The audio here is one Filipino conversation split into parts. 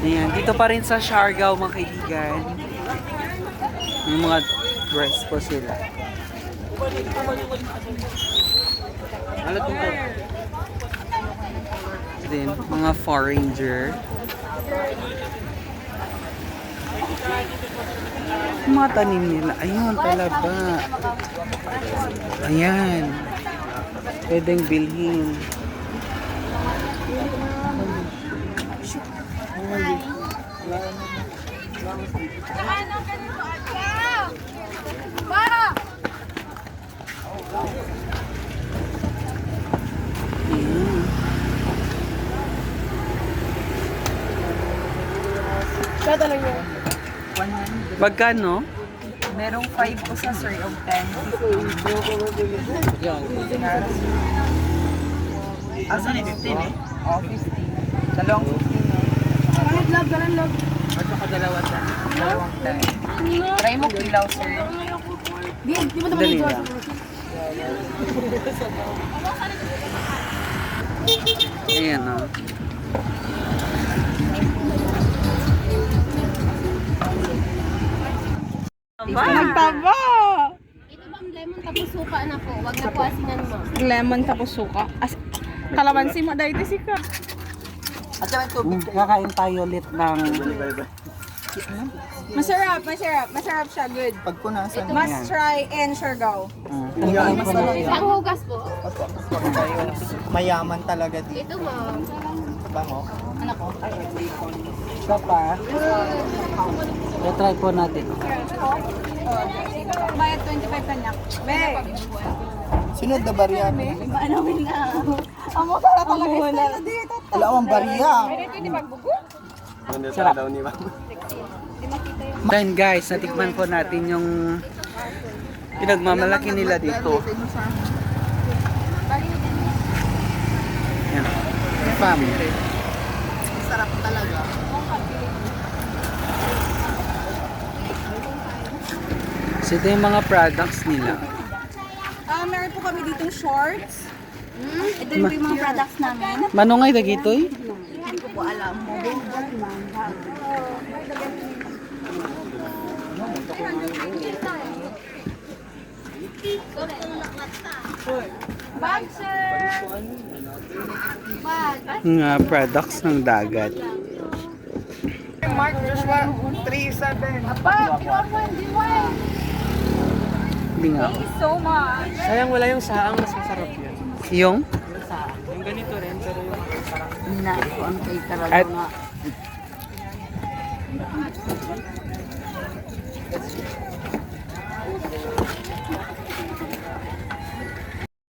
Ayan, dito pa rin sa Siargao mga kaibigan. Yung mga dress po sila. Then, mga foreigner. Mga tanim nila. Ayun, talaba. Ayan. Pwedeng bilhin. Magkano? Merong 5 po sa sir of 10. Asan yung 15 eh? Oh, 50. Dalawang 50. At saka dalawa sa. Dalawang 10. Try mo kilaw, sir. Dali lang. Ayan o. Nagtaba! Ito bang lemon tapos suka na po? Wag na po asingan mo. Lemon tapos suka. Kalamansi mo dahil si ka. At saka tubig. Kakain tayo ulit ng... Masarap, masarap. Masarap siya, good. Pagpunasan. Must try in Siargao. Isang hugas po. Mayaman talaga dito. Ito ma'am. Bango. Isa pa. I-try po natin. Bayad 25 kanyak. Be! Sunod na bariya. Paanawin na. Amo para talaga style dito. Wala akong bariya. Ito di magbugo? Sarap. Then guys, natikman po natin yung pinagmamalaki nila dito. Yan. Family. Sarap talaga. So ito yung mga products nila. Meron po kami ditong shorts. Ito rin po yung mga products namin. Manungay dagitoy? Hindi ko po alam. Bag, sir! Bag. Mga products ng dagat. Mark Joshua 37. Apa, you want one? Do you want? Hindi nga. Thank you so much. Sayang wala yung saang, mas masarap yun. Yung? Yung ganito rin, pero yung masarap. Hindi ko ang kay talaga At nga.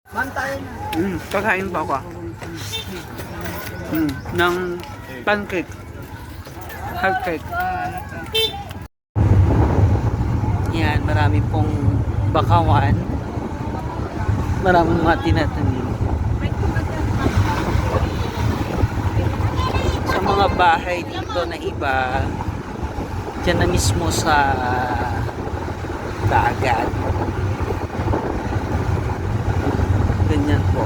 Bantayan na. kakain pa ako. Ng pancake. Hot cake. Yan, marami pong bakawan. Maraming mga tinatanim. Sa mga bahay dito na iba, dyan na mismo sa dagat. Ganyan po.